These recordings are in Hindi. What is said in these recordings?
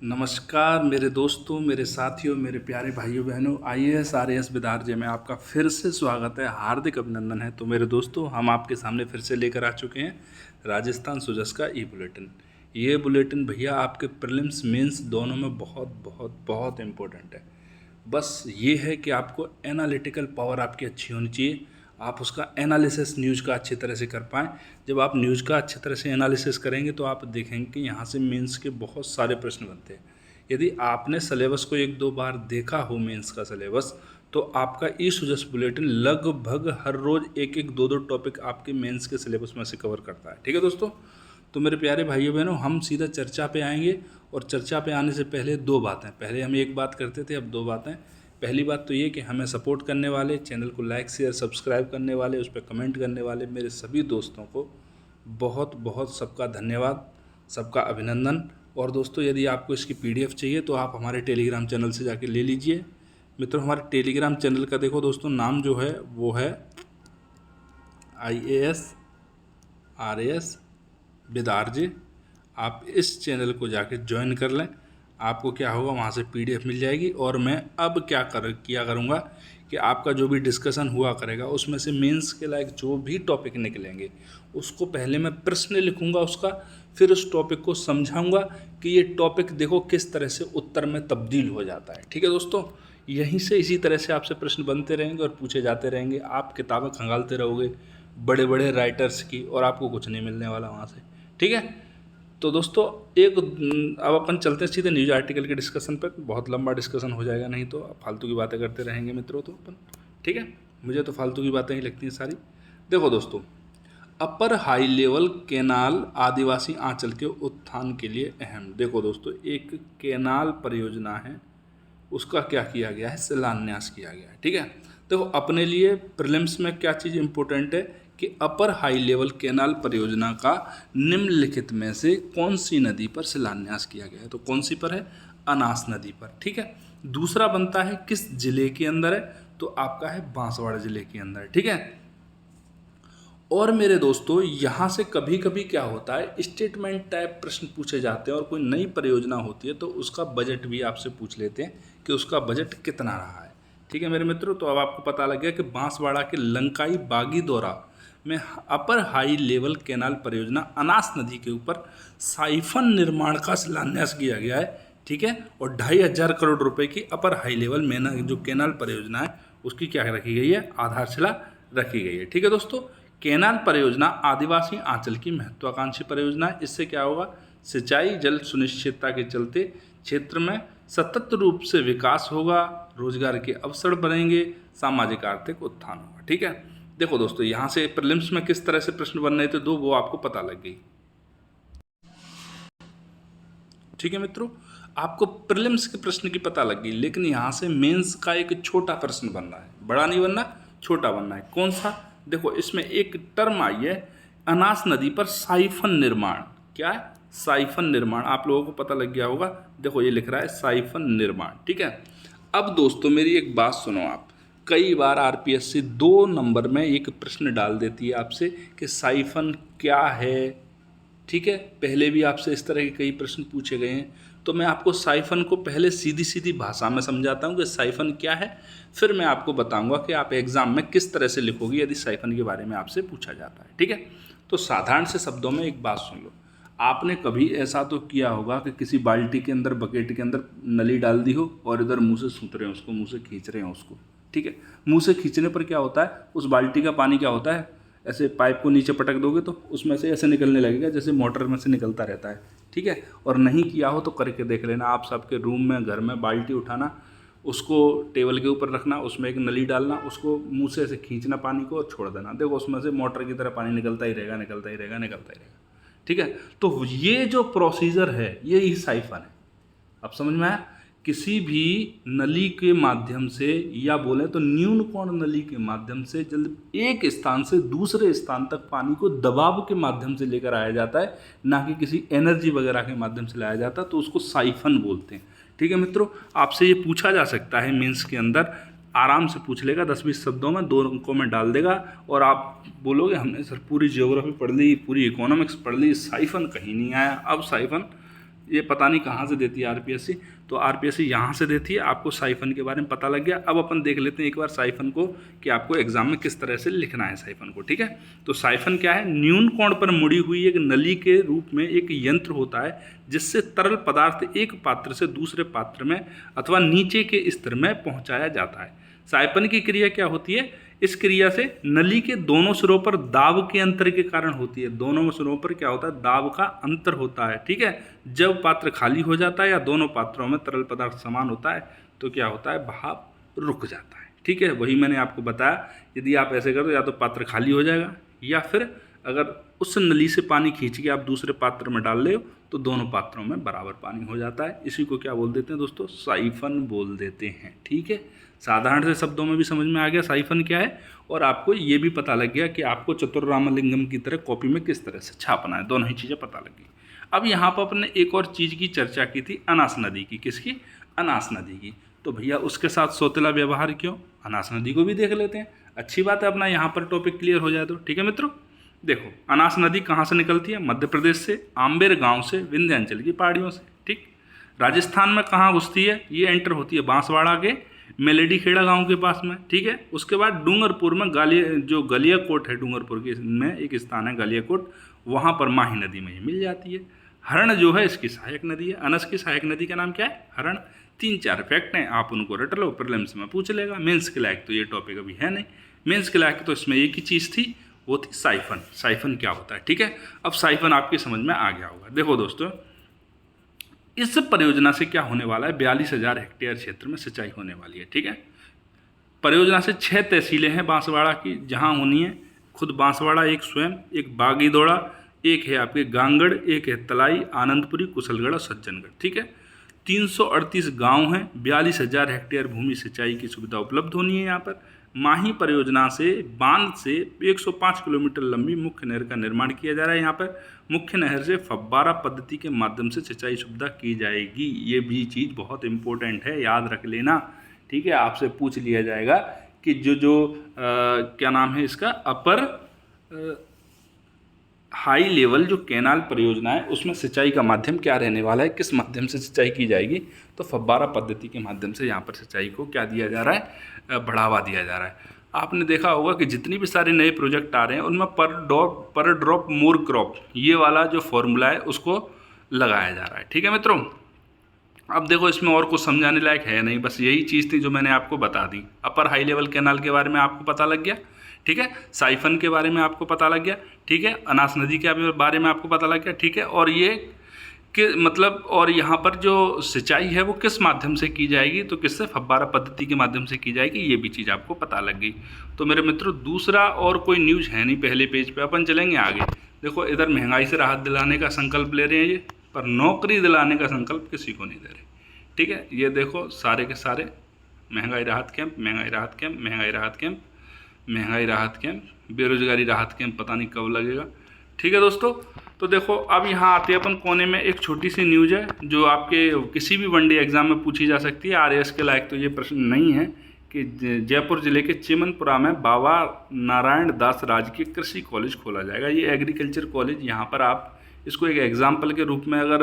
नमस्कार मेरे दोस्तों, मेरे साथियों, मेरे प्यारे भाइयों बहनों, आईएएस आरएएस विद आरजे में आपका फिर से स्वागत है, हार्दिक अभिनंदन है। तो मेरे दोस्तों, हम आपके सामने फिर से लेकर आ चुके हैं राजस्थान सुजस का ई बुलेटिन। ये बुलेटिन भैया आपके प्रीलिम्स मेंस दोनों में बहुत बहुत बहुत इम्पोर्टेंट है। बस ये है कि आपको एनालिटिकल पावर आपकी अच्छी होनी चाहिए, आप उसका एनालिसिस न्यूज़ का अच्छी तरह से कर पाएँ। जब आप न्यूज़ का अच्छी तरह से एनालिसिस करेंगे तो आप देखेंगे कि यहाँ से मेंस के बहुत सारे प्रश्न बनते हैं। यदि आपने सिलेबस को एक दो बार देखा हो मेंस का सिलेबस, तो आपका ई सुजस बुलेटिन लगभग हर रोज़ एक एक दो दो टॉपिक आपके मेंस के सिलेबस में से कवर करता है। ठीक है दोस्तों, तो मेरे प्यारे भाइयों बहनों, हम सीधा चर्चा पे आएंगे। और चर्चा पे आने से पहले दो बातें, पहले हम एक बात करते थे, अब दो बातें। पहली बात तो ये कि हमें सपोर्ट करने वाले, चैनल को लाइक शेयर सब्सक्राइब करने वाले, उस पर कमेंट करने वाले मेरे सभी दोस्तों को बहुत बहुत सबका धन्यवाद, सबका अभिनंदन। और दोस्तों, यदि आपको इसकी पीडीएफ चाहिए तो आप हमारे टेलीग्राम चैनल से जाके ले लीजिए। मित्रों, हमारे टेलीग्राम चैनल का देखो दोस्तों, नाम जो है वो है IAS RAS विद आरजे। आप इस चैनल को जाके ज्वाइन कर लें, आपको क्या होगा, वहाँ से पीडीएफ मिल जाएगी। और मैं अब किया करूँगा कि आपका जो भी डिस्कशन हुआ करेगा उसमें से मेंस के लायक जो भी टॉपिक निकलेंगे उसको पहले मैं प्रश्न लिखूँगा उसका, फिर उस टॉपिक को समझाऊँगा कि ये टॉपिक देखो किस तरह से उत्तर में तब्दील हो जाता है। ठीक है दोस्तों, यहीं से इसी तरह से आपसे प्रश्न बनते रहेंगे और पूछे जाते रहेंगे। आप किताबें खंगालते रहोगे बड़े बड़े राइटर्स की और आपको कुछ नहीं मिलने वाला वहाँ से। ठीक है, तो दोस्तों अब अपन चलते हैं सीधे न्यूज आर्टिकल के डिस्कशन पर। बहुत लंबा डिस्कशन हो जाएगा, नहीं तो फालतू की बातें करते रहेंगे मित्रों तो अपन। ठीक है, मुझे तो फालतू की बातें ही लगती हैं सारी। देखो दोस्तों, अपर हाई लेवल कैनाल आदिवासी आंचल के उत्थान के लिए अहम। देखो दोस्तों, एक कैनाल परियोजना है, उसका क्या किया गया है, शिलान्यास किया गया है। ठीक है, देखो अपने लिए प्रीलिम्स में क्या चीज़ इंपॉर्टेंट है कि अपर हाई लेवल कैनाल परियोजना का निम्नलिखित में से कौन सी नदी पर शिलान्यास किया गया है। तो कौन सी पर है, अनास नदी पर। ठीक है, दूसरा बनता है किस जिले के अंदर है, तो आपका है बांसवाड़ा जिले के अंदर। ठीक है, और मेरे दोस्तों, यहाँ से कभी कभी क्या होता है, स्टेटमेंट टाइप प्रश्न पूछे जाते हैं और कोई नई परियोजना होती है तो उसका बजट भी आपसे पूछ लेते हैं कि उसका बजट कितना रहा है। ठीक है मेरे मित्रों, तो अब आपको पता लग गया कि बांसवाड़ा के लंकाई बागी दौरा में अपर हाई लेवल कैनाल परियोजना अनास नदी के ऊपर साइफन निर्माण का शिलान्यास किया गया है। ठीक है, और 2500 करोड़ रुपए की अपर हाई लेवल में जो कैनाल परियोजना है उसकी क्या रखी गई है, आधारशिला रखी गई है। ठीक है दोस्तों, कैनाल परियोजना आदिवासी आंचल की महत्वाकांक्षी परियोजना है। इससे क्या होगा, सिंचाई जल सुनिश्चितता के चलते क्षेत्र में सतत रूप से विकास होगा, रोजगार के अवसर बनेंगे, सामाजिक आर्थिक उत्थान होगा। ठीक है, देखो दोस्तों, यहाँ से प्रीलिम्स में किस तरह से प्रश्न बन रहे थे दो, वो आपको पता लग गई। ठीक है मित्रों, आपको प्रीलिम्स के प्रश्न की पता लग गई, लेकिन यहाँ से मेंस का एक छोटा प्रश्न बन रहा है, बड़ा नहीं बनना, छोटा बनना है। कौन सा, देखो इसमें एक टर्म आई है, अनास नदी पर साइफन निर्माण। क्या है, साइफन निर्माण, आप लोगों को पता लग गया होगा। देखो ये लिख रहा है साइफन निर्माण। ठीक है, अब दोस्तों मेरी एक बात सुनो आप, कई बार आरपीएससी 2 नंबर में एक प्रश्न डाल देती है आपसे कि साइफन क्या है। ठीक है, पहले भी आपसे इस तरह के कई प्रश्न पूछे गए हैं, तो मैं आपको साइफन को पहले सीधी सीधी भाषा में समझाता हूँ कि साइफन क्या है, फिर मैं आपको बताऊंगा कि आप एग्जाम में किस तरह से लिखोगे यदि साइफन के बारे में आपसे पूछा जाता है। ठीक है, तो साधारण से शब्दों में एक बात सुन लो, आपने कभी ऐसा तो किया होगा कि किसी बाल्टी के अंदर, बकेट के अंदर नली डाल दी हो और इधर मुंह से सूत रहे हो उसको, मुंह से खींच रहे हो उसको। ठीक है, मुंह से खींचने पर क्या होता है, उस बाल्टी का पानी क्या होता है, ऐसे पाइप को नीचे पटक दोगे तो उसमें से ऐसे निकलने लगेगा जैसे मोटर में से निकलता रहता है। ठीक है, और नहीं किया हो तो करके देख लेना, आप सबके रूम में, घर में बाल्टी उठाना, उसको टेबल के ऊपर रखना, उसमें एक नली डालना, उसको मुंह से ऐसे खींचना पानी को और छोड़ देना, देखो उसमें से मोटर की तरह पानी निकलता ही रहेगा, निकलता ही रहेगा, निकलता ही रहेगा। ठीक है, तो ये जो प्रोसीजर है यही साइफन है। अब समझ में आया, किसी भी नली के माध्यम से, या बोले तो न्यून कोण नली के माध्यम से जब एक स्थान से दूसरे स्थान तक पानी को दबाव के माध्यम से लेकर आया जाता है, ना कि किसी एनर्जी वगैरह के माध्यम से लाया जाता, तो उसको साइफन बोलते हैं। ठीक है मित्रों, आपसे ये पूछा जा सकता है मेंस के अंदर, आराम से पूछ लेगा, 10-20 शब्दों में 2 अंकों में डाल देगा, और आप बोलोगे हमने सर पूरी ज्योग्राफी पढ़ ली, पूरी इकोनॉमिक्स पढ़ ली, साइफन कहीं नहीं आया। अब साइफन ये पता नहीं कहाँ से देती है आरपीएससी, तो आरपीएससी यहाँ से देती है। आपको साइफन के बारे में पता लग गया। अब अपन देख लेते हैं एक बार साइफन को कि आपको एग्जाम में किस तरह से लिखना है साइफन को, ठीक है। तो साइफन क्या है? न्यून कोण पर मुड़ी हुई एक नली के रूप में एक यंत्र होता है जिससे तरल पदार्थ एक पात्र से दूसरे पात्र में अथवा नीचे के स्तर में पहुंचाया जाता है। साइफन की क्रिया क्या होती है? इस क्रिया से नली के दोनों सिरों पर दाब के अंतर के कारण होती है। दोनों सिरों पर क्या होता है? दाब का अंतर होता है, ठीक है। जब पात्र खाली हो जाता है या दोनों पात्रों में तरल पदार्थ समान होता है तो क्या होता है? भाप रुक जाता है, ठीक है। वही मैंने आपको बताया, यदि आप ऐसे करो या तो पात्र खाली हो जाएगा या फिर अगर उस नली से पानी खींच के आप दूसरे पात्र में डाल ले तो दोनों पात्रों में बराबर पानी हो जाता है। इसी को क्या बोल देते हैं दोस्तों? साइफन बोल देते हैं, ठीक है। साधारण से शब्दों में भी समझ में आ गया साइफन क्या है, और आपको ये भी पता लग गया कि आपको चतुर्रामलिंगम की तरह कॉपी में किस तरह से छापना है। दोनों ही चीज़ें पता लग गई। अब यहाँ पर अपने एक और चीज़ की चर्चा की थी, अनास नदी की। किसकी? अनास नदी की। तो भैया उसके साथ सौतेला व्यवहार क्यों? अनास नदी को भी देख लेते हैं। अच्छी बात है, अपना यहाँ पर टॉपिक क्लियर हो जाए तो, ठीक है मित्रों। देखो, अनास नदी कहाँ से निकलती है? मध्य प्रदेश से, आम्बेर गांव से, विंध्याचल की पहाड़ियों से, ठीक। राजस्थान में कहाँ घुसती है? ये एंटर होती है बांसवाड़ा के मेलेडी खेड़ा गांव के पास में, ठीक है। उसके बाद डूंगरपुर में गलियाकोट है, डूंगरपुर के में एक स्थान है गलियाकोट, वहाँ पर माही नदी में ये मिल जाती है। हरण जो है इसकी सहायक नदी है। अनस की सहायक नदी का नाम क्या है? हरण। 3-4 फैक्ट हैं, आप उनको रट लो, प्रीलिम्स में पूछ लेगा। मेंस के लायक तो ये टॉपिक अभी है नहीं। मेंस के लायक तो इसमें एक ही चीज़ थी, वो थी साइफन। साइफन क्या होता है, ठीक है। अब साइफन आपकी समझ में आ गया होगा। देखो दोस्तों, इस परियोजना से क्या होने वाला है? 42,000 हेक्टेयर क्षेत्र में सिंचाई होने वाली है, ठीक है। परियोजना से 6 तहसीलें हैं बांसवाड़ा की, जहां होनी है खुद बांसवाड़ा, एक स्वयं, एक बागीदोड़ा, एक है आपके गांगड़, एक है तलाई, आनंदपुरी, कुशलगढ़ और सज्जनगढ़, ठीक है। 338 गांव हैं, 42,000 हेक्टेयर भूमि सिंचाई की सुविधा उपलब्ध होनी है यहाँ पर। माही परियोजना से बांध से 105 किलोमीटर लंबी मुख्य नहर का निर्माण किया जा रहा है। यहाँ पर मुख्य नहर से फव्वारा पद्धति के माध्यम से सिंचाई सुविधा की जाएगी। ये भी चीज़ बहुत इंपॉर्टेंट है, याद रख लेना, ठीक है। आपसे पूछ लिया जाएगा कि जो क्या नाम है इसका, अपर हाई लेवल जो कैनाल परियोजना है उसमें सिंचाई का माध्यम क्या रहने वाला है, किस माध्यम से सिंचाई की जाएगी? तो फव्वारा पद्धति के माध्यम से यहाँ पर सिंचाई को क्या दिया जा रहा है? बढ़ावा दिया जा रहा है। आपने देखा होगा कि जितनी भी सारे नए प्रोजेक्ट आ रहे हैं उनमें पर ड्रॉप मोर क्रॉप, ये वाला जो फॉर्मूला है उसको लगाया जा रहा है, ठीक है मित्रों। अब देखो, इसमें और कुछ समझाने लायक है नहीं, बस यही चीज़ थी जो मैंने आपको बता दी। अपर हाई लेवल कैनाल के बारे में आपको पता लग गया, ठीक है। साइफन के बारे में आपको पता लग गया, ठीक है। अनास नदी के बारे में आपको पता लग गया, ठीक है। और ये कि मतलब, और यहाँ पर जो सिंचाई है वो किस माध्यम से की जाएगी? तो किससे? फव्वारा पद्धति के माध्यम से की जाएगी। ये भी चीज़ आपको पता लग गई। तो मेरे मित्रों, दूसरा और कोई न्यूज़ है नहीं पहले पेज पे, अपन चलेंगे आगे। देखो, इधर महंगाई से राहत दिलाने का संकल्प ले रहे हैं ये, पर नौकरी दिलाने का संकल्प किसी को नहीं दे रहे, ठीक है। ये देखो, सारे के सारे महंगाई राहत कैंप, महंगाई राहत कैंप, महंगाई राहत कैंप, महंगाई राहत कैंप, बेरोजगारी राहत कैंप पता नहीं कब लगेगा, ठीक है दोस्तों। तो देखो, अब यहाँ आते हैं अपन कोने में, एक छोटी सी न्यूज़ है जो आपके किसी भी वनडे एग्जाम में पूछी जा सकती है। आरएएस के लायक तो ये प्रश्न नहीं है कि जयपुर जिले के चिमनपुरा में बाबा नारायण दास राजकीय कृषि कॉलेज खोला जाएगा। ये एग्रीकल्चर कॉलेज, यहाँ पर आप इसको एक एग्जाम्पल के रूप में अगर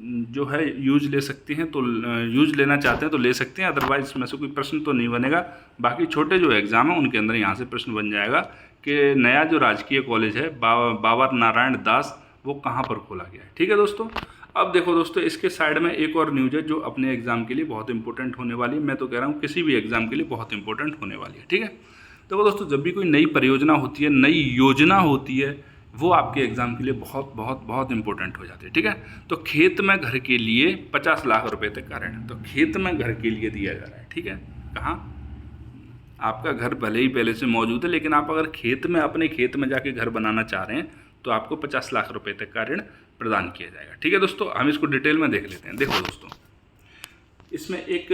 जो है यूज ले सकते हैं तो यूज लेना चाहते हैं तो ले सकते हैं, अदरवाइज इसमें से कोई प्रश्न तो नहीं बनेगा। बाकी छोटे जो एग्ज़ाम है उनके अंदर यहाँ से प्रश्न बन जाएगा कि नया जो राजकीय कॉलेज है बाबा नारायण दास, वो कहाँ पर खोला गया है, ठीक है दोस्तों। अब देखो दोस्तों, इसके साइड में एक और न्यूज़ है जो अपने एग्जाम के लिए बहुत इंपॉर्टेंट होने वाली है। मैं तो कह रहा हूँ किसी भी एग्जाम के लिए बहुत इंपॉर्टेंट होने वाली है, ठीक है। देखो दोस्तों, जब भी कोई नई परियोजना होती है, नई योजना होती है, वो आपके एग्जाम के लिए बहुत बहुत बहुत इंपॉर्टेंट हो जाती है, ठीक है। तो खेत में घर के लिए 50 लाख रुपए तक का ऋण, तो खेत में घर के लिए दिया जा रहा है, ठीक है। कहाँ? आपका घर भले ही पहले से मौजूद है, लेकिन आप अगर खेत में, अपने खेत में जाके घर बनाना चाह रहे हैं तो आपको 50 लाख रुपए तक का ऋण प्रदान किया जाएगा, ठीक है दोस्तों। हम इसको डिटेल में देख लेते हैं। देखो दोस्तों, इसमें एक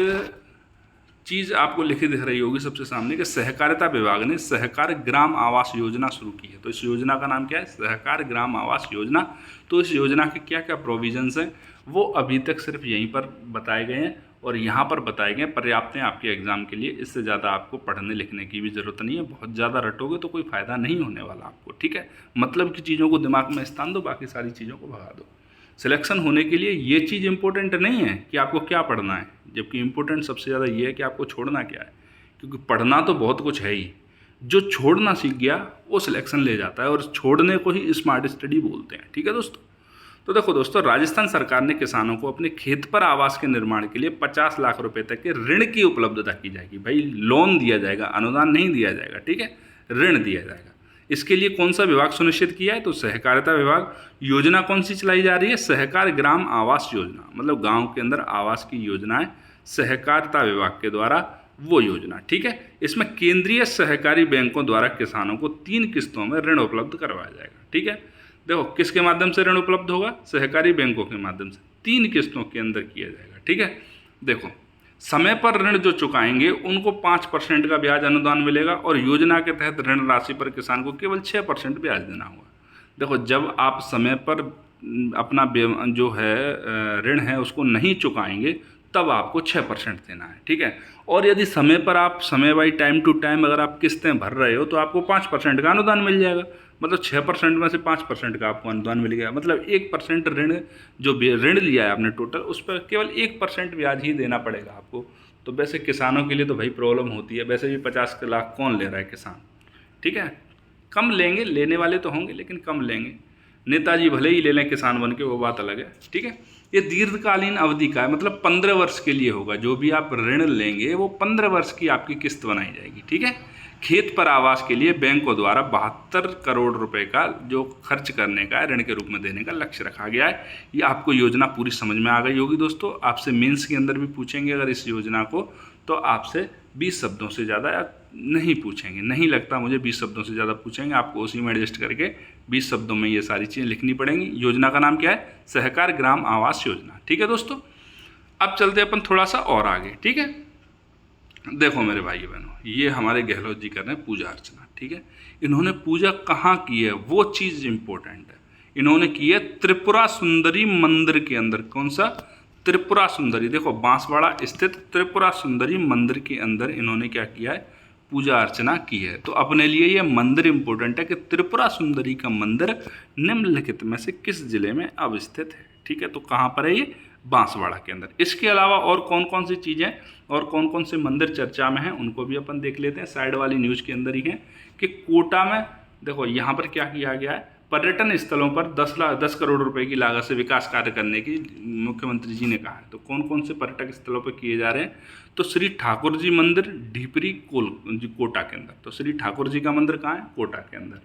चीज़ आपको लिखी दिख रही होगी सबसे सामने कि सहकारिता विभाग ने सहकार ग्राम आवास योजना शुरू की है। तो इस योजना का नाम क्या है? सहकार ग्राम आवास योजना। तो इस योजना के क्या क्या प्रोविजंस हैं वो अभी तक सिर्फ यहीं पर बताए गए हैं और यहाँ पर बताए गए पर्याप्त हैं आपके एग्जाम के लिए। इससे ज़्यादा आपको पढ़ने लिखने की भी ज़रूरत नहीं है। बहुत ज़्यादा रटोगे तो कोई फ़ायदा नहीं होने वाला आपको, ठीक है। मतलब की चीज़ों को दिमाग में स्थान दो, बाकी सारी चीज़ों को भगा दो। सिलेक्शन होने के लिए ये चीज़ इंपॉर्टेंट नहीं है कि आपको क्या पढ़ना है, जबकि इम्पोर्टेंट सबसे ज़्यादा ये है कि आपको छोड़ना क्या है, क्योंकि पढ़ना तो बहुत कुछ है ही, जो छोड़ना सीख गया वो सिलेक्शन ले जाता है, और छोड़ने को ही स्मार्ट स्टडी बोलते हैं। ठीक है दोस्तों। तो देखो दोस्तों, राजस्थान सरकार ने किसानों को अपने खेत पर आवास के निर्माण के लिए 50 लाख रुपए तक के ऋण की उपलब्धता की जाएगी। भाई लोन दिया जाएगा, अनुदान नहीं दिया जाएगा, ठीक है, ऋण दिया जाएगा। इसके लिए कौन सा विभाग सुनिश्चित किया है, तो सहकारिता विभाग। योजना कौन सी चलाई जा रही है, सहकार ग्राम आवास योजना, मतलब गांव के अंदर आवास की योजनाएं सहकारिता विभाग के द्वारा वो योजना। ठीक है। इसमें केंद्रीय सहकारी बैंकों द्वारा किसानों को 3 किस्तों में ऋण उपलब्ध करवाया जाएगा। ठीक है। देखो किसके माध्यम से ऋण उपलब्ध होगा, सहकारी बैंकों के माध्यम से 3 किस्तों के अंदर किया जाएगा। ठीक है। देखो समय पर ऋण जो चुकाएंगे उनको 5% का ब्याज अनुदान मिलेगा, और योजना के तहत ऋण राशि पर किसान को केवल 6% ब्याज देना होगा। देखो जब आप समय पर अपना जो है ऋण है उसको नहीं चुकाएंगे तब आपको 6% देना है। ठीक है। और यदि समय पर आप समय बाई टाइम टू टाइम अगर आप किस्तें भर रहे हो तो आपको 5% का अनुदान मिल जाएगा। मतलब 6% में से 5% का आपको अनुदान मिल गया, मतलब 1% ऋण जो ऋण लिया है आपने टोटल, उस पर केवल 1% ब्याज ही देना पड़ेगा आपको। तो वैसे किसानों के लिए तो भाई प्रॉब्लम होती है, वैसे भी 50 लाख कौन ले रहा है किसान। ठीक है। कम लेंगे, लेने वाले तो होंगे लेकिन कम लेंगे। नेताजी भले ही ले लें किसान बन के, वो बात अलग है। ठीक है। ये दीर्घकालीन अवधि का है, मतलब 15 वर्ष के लिए होगा। जो भी आप ऋण लेंगे वो 15 वर्ष की आपकी किस्त बनाई जाएगी। ठीक है। खेत पर आवास के लिए बैंकों द्वारा 72 करोड़ रुपए का जो खर्च करने का ऋण के रूप में देने का लक्ष्य रखा गया है। ये आपको योजना पूरी समझ में आ गई होगी दोस्तों। आपसे मेंस के अंदर भी पूछेंगे अगर इस योजना को, तो आपसे 20 शब्दों से ज़्यादा नहीं पूछेंगे, नहीं लगता मुझे 20 शब्दों से ज़्यादा पूछेंगे। आपको उसी में एडजस्ट करके 20 शब्दों में ये सारी चीज़ें लिखनी पड़ेंगी। योजना का नाम क्या है, सहकार ग्राम आवास योजना। ठीक है दोस्तों। अब चलते अपन थोड़ा सा और आगे। ठीक है। देखो मेरे भाई बहनों, ये हमारे गहलोत जी कर रहे हैं पूजा अर्चना। ठीक है। इन्होंने पूजा कहाँ की है वो चीज़ इंपॉर्टेंट है। इन्होंने की है त्रिपुरा सुंदरी मंदिर के अंदर। कौन सा, त्रिपुरा सुंदरी। देखो बांसवाड़ा स्थित त्रिपुरा सुंदरी मंदिर के अंदर इन्होंने क्या किया है, पूजा अर्चना की है। तो अपने लिए ये मंदिर इंपॉर्टेंट है कि त्रिपुरा सुंदरी का मंदिर निम्नलिखित में से किस जिले में अवस्थित है। ठीक है। तो कहाँ पर है ये, बांसवाड़ा के अंदर। इसके अलावा और कौन कौन सी चीज़ें और कौन कौन से मंदिर चर्चा में हैं उनको भी अपन देख लेते हैं। साइड वाली न्यूज़ के अंदर ही है कि कोटा में देखो यहाँ पर क्या किया गया है, पर्यटन स्थलों पर 10 करोड़ रुपए की लागत से विकास कार्य करने की मुख्यमंत्री जी ने कहा है। तो कौन कौन से पर्यटक स्थलों पर किए जा रहे हैं, तो श्री ठाकुर जी मंदिर ढीपरी कोटा के अंदर। तो श्री ठाकुर जी का मंदिर कहाँ है, कोटा के अंदर।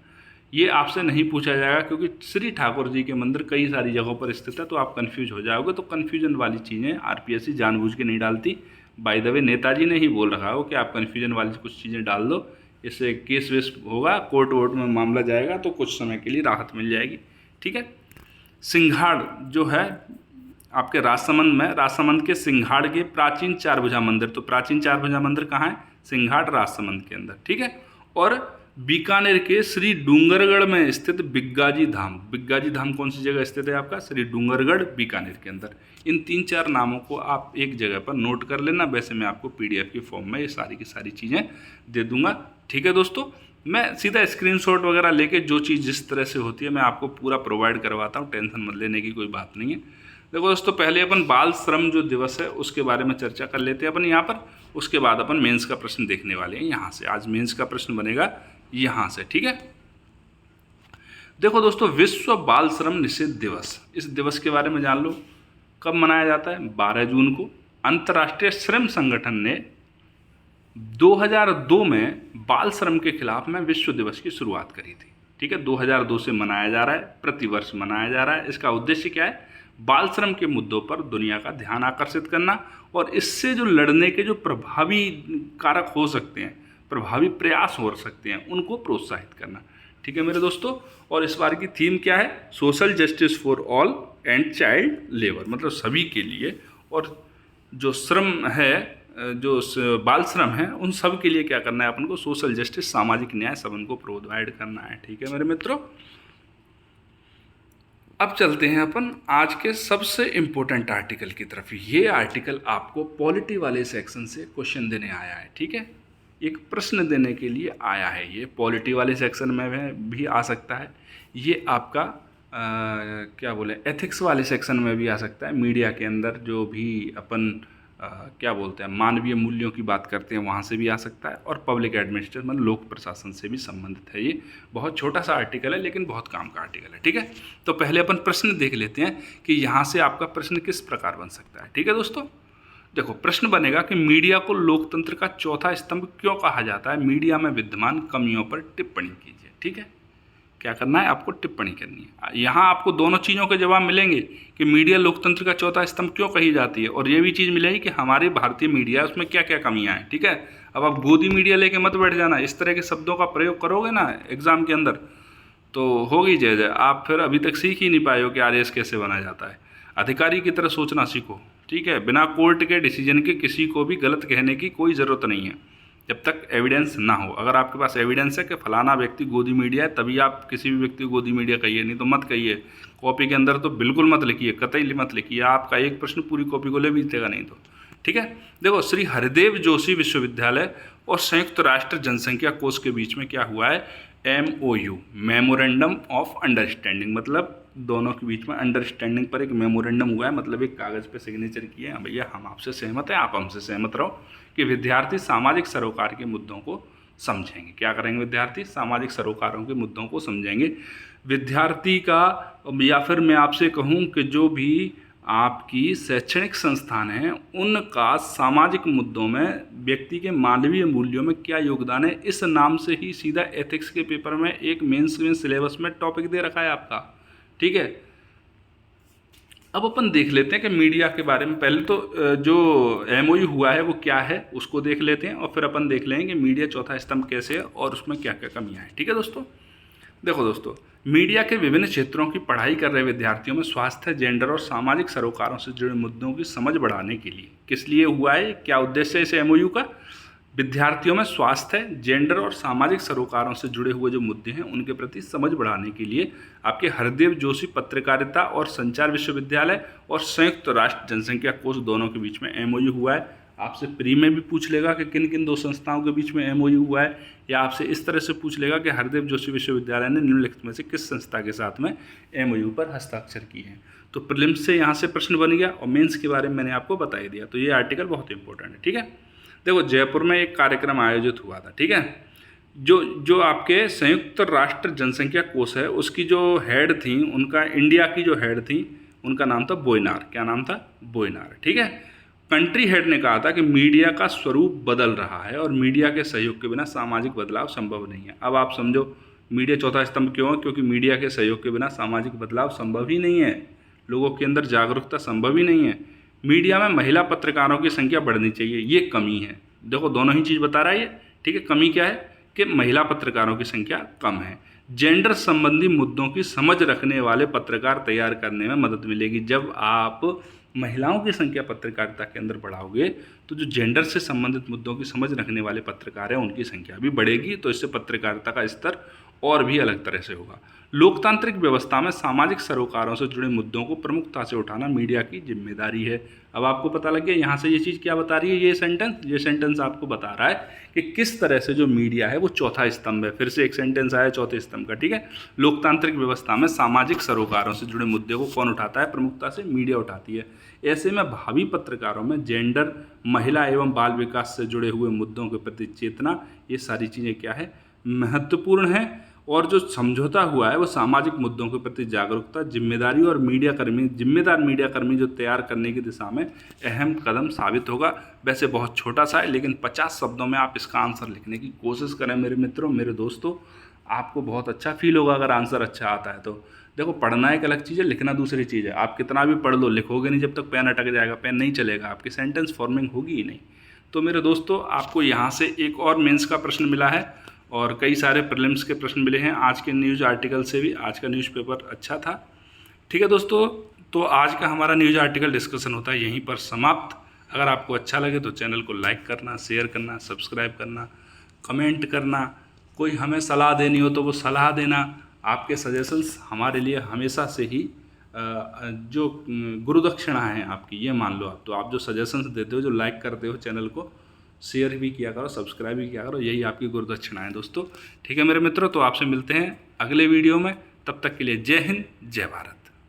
ये आपसे नहीं पूछा जाएगा क्योंकि श्री ठाकुर जी के मंदिर कई सारी जगहों पर स्थित है, तो आप कंफ्यूज हो जाओगे। तो कन्फ्यूजन वाली चीज़ें आरपीएससी जानबूझ के नहीं डालती। बाय द वे नेताजी ने ही बोल रखा हो कि आप कन्फ्यूजन वाली कुछ चीज़ें डाल दो, इससे केस वेस होगा, कोर्ट वोर्ट में मामला जाएगा, तो कुछ समय के लिए राहत मिल जाएगी। ठीक है। सिंघाड़ जो है आपके राजसमंद में, राजसमंद के सिंघाड़ के प्राचीन 4 भुजा मंदिर। तो प्राचीन 4 भुजा मंदिर कहाँ है, सिंघाड़ राजसमंद के अंदर। ठीक है। और बीकानेर के श्री डूंगरगढ़ में स्थित बिग्गाजी धाम। बिग्गाजी धाम कौन सी जगह स्थित है आपका, श्री डूंगरगढ़ बीकानेर के अंदर। इन 3-4 नामों को आप एक जगह पर नोट कर लेना। वैसे मैं आपको पीडीएफ की फॉर्म में ये सारी की सारी चीज़ें दे दूंगा। ठीक है दोस्तों। मैं सीधा स्क्रीनशॉट वगैरह लेके जो चीज़ जिस तरह से होती है मैं आपको पूरा प्रोवाइड करवाता हूँ, टेंशन मत लेने की कोई बात नहीं है। देखो दोस्तों, पहले अपन बाल श्रम जो दिवस है उसके बारे में चर्चा कर लेते हैं अपन यहाँ पर। उसके बाद अपन मेंस का प्रश्न देखने वाले हैं यहाँ से। आज मेंस का प्रश्न बनेगा यहाँ से। ठीक है। देखो दोस्तों, विश्व बाल श्रम निषेध दिवस, इस दिवस के बारे में जान लो। कब मनाया जाता है, 12 जून को। अंतर्राष्ट्रीय श्रम संगठन ने 2002 में बाल श्रम के खिलाफ में विश्व दिवस की शुरुआत करी थी। ठीक है। 2002 से मनाया जा रहा है, प्रतिवर्ष मनाया जा रहा है। इसका उद्देश्य क्या है, बाल श्रम के मुद्दों पर दुनिया का ध्यान आकर्षित करना और इससे जो लड़ने के जो प्रभावी कारक हो सकते हैं, प्रभावी प्रयास हो सकते हैं, उनको प्रोत्साहित करना। ठीक है मेरे दोस्तों। और इस बार की थीम क्या है, social justice for all and child labour, मतलब सभी के लिए। और जो श्रम है, जो बाल श्रम है, उन सब के लिए क्या करना है अपन को, सोशल जस्टिस, सामाजिक न्याय, सब उनको प्रोवाइड करना है। ठीक है मेरे मित्रों। अब चलते हैं अपन आज के सबसे इम्पोर्टेंट आर्टिकल की तरफ। ये आर्टिकल आपको पॉलिटी वाले सेक्शन से क्वेश्चन देने आया है। ठीक है। एक प्रश्न देने के लिए आया है। ये पॉलिटी वाले सेक्शन में भी आ सकता है। ये आपका क्या बोले, एथिक्स वाले सेक्शन में भी आ सकता है। मीडिया के अंदर जो भी अपन क्या बोलते हैं, मानवीय मूल्यों की बात करते हैं, वहाँ से भी आ सकता है। और पब्लिक एडमिनिस्ट्रेशन मतलब लोक प्रशासन से भी संबंधित है। ये बहुत छोटा सा आर्टिकल है लेकिन बहुत काम का आर्टिकल है। ठीक है, तो पहले अपन प्रश्न देख लेते हैं कि यहाँ से आपका प्रश्न किस प्रकार बन सकता है। ठीक है दोस्तों, देखो प्रश्न बनेगा कि मीडिया को लोकतंत्र का चौथा स्तंभ क्यों कहा जाता है? मीडिया में विद्यमान कमियों पर टिप्पणी कीजिए। ठीक है, क्या करना है आपको? टिप्पणी करनी है। यहाँ आपको दोनों चीज़ों के जवाब मिलेंगे कि मीडिया लोकतंत्र का चौथा स्तंभ क्यों कही जाती है, और ये भी चीज़ मिलेगी कि हमारे भारतीय मीडिया उसमें क्या क्या कमियाँ हैं। ठीक है, अब आप गोदी मीडिया लेके मत बैठ जाना, इस तरह के शब्दों का प्रयोग करोगे ना एग्जाम के अंदर तो होगी जय जय। आप फिर अभी तक सीख ही नहीं पाए हो कि आरएएस कैसे बना जाता है। अधिकारी की तरह सोचना सीखो। ठीक है, बिना कोर्ट के डिसीजन के किसी को भी गलत कहने की कोई ज़रूरत नहीं है जब तक एविडेंस ना हो। अगर आपके पास एविडेंस है कि फलाना व्यक्ति गोदी मीडिया है, तभी आप किसी भी व्यक्ति को गोदी मीडिया कहिए, नहीं तो मत कहिए। कॉपी के अंदर तो बिल्कुल मत लिखिए, कतई मत लिखिए। आपका एक प्रश्न पूरी कॉपी को ले बीतेगा नहीं तो। ठीक है, देखो श्री हरिदेव जोशी विश्वविद्यालय और संयुक्त राष्ट्र जनसंख्या कोष के बीच में क्या हुआ है? MOU, मेमोरेंडम ऑफ अंडरस्टैंडिंग, मतलब दोनों के बीच में अंडरस्टैंडिंग पर एक मेमोरेंडम हुआ है, मतलब एक कागज़ पे सिग्नेचर किए हैं, भैया हम आपसे सहमत हैं, आप हमसे सहमत रहो कि विद्यार्थी सामाजिक सरोकार के मुद्दों को समझेंगे। क्या करेंगे? विद्यार्थी सामाजिक सरोकारों के मुद्दों को समझेंगे। विद्यार्थी का, या फिर मैं आपसे कहूँ कि जो भी आपकी शैक्षणिक संस्थान है उनका सामाजिक मुद्दों में व्यक्ति के मानवीय मूल्यों में क्या योगदान है, इस नाम से ही सीधा एथिक्स के पेपर में एक मेंस में सिलेबस में टॉपिक दे रखा है आपका। ठीक है, अब अपन देख लेते हैं कि मीडिया के बारे में। पहले तो जो MOU हुआ है वो क्या है उसको देख लेते हैं, और फिर अपन देख लेंगे कि मीडिया चौथा स्तंभ कैसे है और उसमें क्या क्या कमियां हैं। ठीक है दोस्तों, देखो दोस्तों, मीडिया के विभिन्न क्षेत्रों की पढ़ाई कर रहे विद्यार्थियों में स्वास्थ्य, जेंडर और सामाजिक सरोकारों से जुड़े मुद्दों की समझ बढ़ाने के लिए, किस लिए हुआ है, क्या उद्देश्य है इस MOU का? विद्यार्थियों में स्वास्थ्य, जेंडर और सामाजिक सरोकारों से जुड़े हुए जो मुद्दे हैं उनके प्रति समझ बढ़ाने के लिए आपके हरदेव जोशी पत्रकारिता और संचार विश्वविद्यालय और संयुक्त राष्ट्र जनसंख्या कोष दोनों के बीच में MOU हुआ है। आपसे प्री में भी पूछ लेगा कि किन किन दो संस्थाओं के बीच में MOU हुआ है, या आपसे इस तरह से पूछ लेगा कि हरदेव जोशी विश्वविद्यालय ने निम्नलिखित में से किस संस्था के साथ में MOU पर हस्ताक्षर किए हैं। तो प्रीलिम्स से यहाँ से प्रश्न बन गया और मेंस के बारे में मैंने आपको बता ही दिया। तो ये आर्टिकल बहुत इंपॉर्टेंट है। ठीक है, देखो जयपुर में एक कार्यक्रम आयोजित हुआ था। ठीक है, जो आपके संयुक्त राष्ट्र जनसंख्या कोष है उसकी जो हेड थी, उनका इंडिया की जो हेड थी उनका नाम था बोयनार। क्या नाम था? बोयनार। ठीक है, कंट्री हेड ने कहा था कि मीडिया का स्वरूप बदल रहा है और मीडिया के सहयोग के बिना सामाजिक बदलाव संभव नहीं है। अब आप समझो मीडिया चौथा स्तंभ क्यों है? क्योंकि मीडिया के सहयोग के बिना सामाजिक बदलाव संभव ही नहीं है, लोगों के अंदर जागरूकता संभव ही नहीं है। मीडिया में महिला पत्रकारों की संख्या बढ़नी चाहिए, ये कमी है। देखो दोनों ही चीज़ बता रहा है ये। ठीक है, कमी क्या है कि महिला पत्रकारों की संख्या कम है। जेंडर संबंधी मुद्दों की समझ रखने वाले पत्रकार तैयार करने में मदद मिलेगी। जब आप महिलाओं की संख्या पत्रकारिता के अंदर बढ़ाओगे तो जो जेंडर से संबंधित मुद्दों की समझ रखने वाले पत्रकार हैं उनकी संख्या भी बढ़ेगी, तो इससे पत्रकारिता का स्तर और भी अलग तरह से होगा। लोकतांत्रिक व्यवस्था में सामाजिक सरोकारों से जुड़े मुद्दों को प्रमुखता से उठाना मीडिया की जिम्मेदारी है। अब आपको पता लग गया यहाँ से ये चीज़ क्या बता रही है। ये सेंटेंस आपको बता रहा है कि किस तरह से जो मीडिया है वो चौथा स्तंभ है। फिर से एक सेंटेंस आया चौथे स्तंभ का। ठीक है, लोकतांत्रिक व्यवस्था में सामाजिक सरोकारों से जुड़े मुद्दे को कौन उठाता है? प्रमुखता से मीडिया उठाती है। ऐसे में भावी पत्रकारों में जेंडर, महिला एवं बाल विकास से जुड़े हुए मुद्दों के प्रति चेतना, ये सारी चीज़ें क्या है? महत्वपूर्ण है। और जो समझौता हुआ है वो सामाजिक मुद्दों के प्रति जागरूकता, जिम्मेदारी और जिम्मेदार मीडिया कर्मी जो तैयार करने की दिशा में अहम कदम साबित होगा। वैसे बहुत छोटा सा है लेकिन 50 शब्दों में आप इसका आंसर लिखने की कोशिश करें मेरे मित्रों, मेरे दोस्तों। आपको बहुत अच्छा फील होगा अगर आंसर अच्छा आता है तो। देखो पढ़ना एक अलग चीज़ है, लिखना दूसरी चीज़ है। आप कितना भी पढ़ लो, लिखोगे नहीं जब तक पेन अटक जाएगा, पेन नहीं चलेगा, आपकी सेंटेंस फॉर्मिंग होगी ही नहीं। तो मेरे दोस्तों आपको यहाँ से एक और मेंस का प्रश्न मिला है और कई सारे प्रीलिम्स के प्रश्न मिले हैं आज के न्यूज़ आर्टिकल से भी। आज का न्यूज़पेपर अच्छा था। ठीक है दोस्तों, तो आज का हमारा न्यूज़ आर्टिकल डिस्कशन होता है यहीं पर समाप्त। अगर आपको अच्छा लगे तो चैनल को लाइक करना, शेयर करना, सब्सक्राइब करना, कमेंट करना। कोई हमें सलाह देनी हो तो वो सलाह देना। आपके सजेशंस हमारे लिए हमेशा से ही जो गुरुदक्षिणा है आपकी, ये मान लो आप। तो आप जो सजेशंस देते हो, जो लाइक करते हो चैनल को, शेयर भी किया करो, सब्सक्राइब भी किया करो, यही आपकी गुरुदक्षिणा है दोस्तों। ठीक है मेरे मित्रों, तो आपसे मिलते हैं अगले वीडियो में। तब तक के लिए जय हिंद, जय भारत।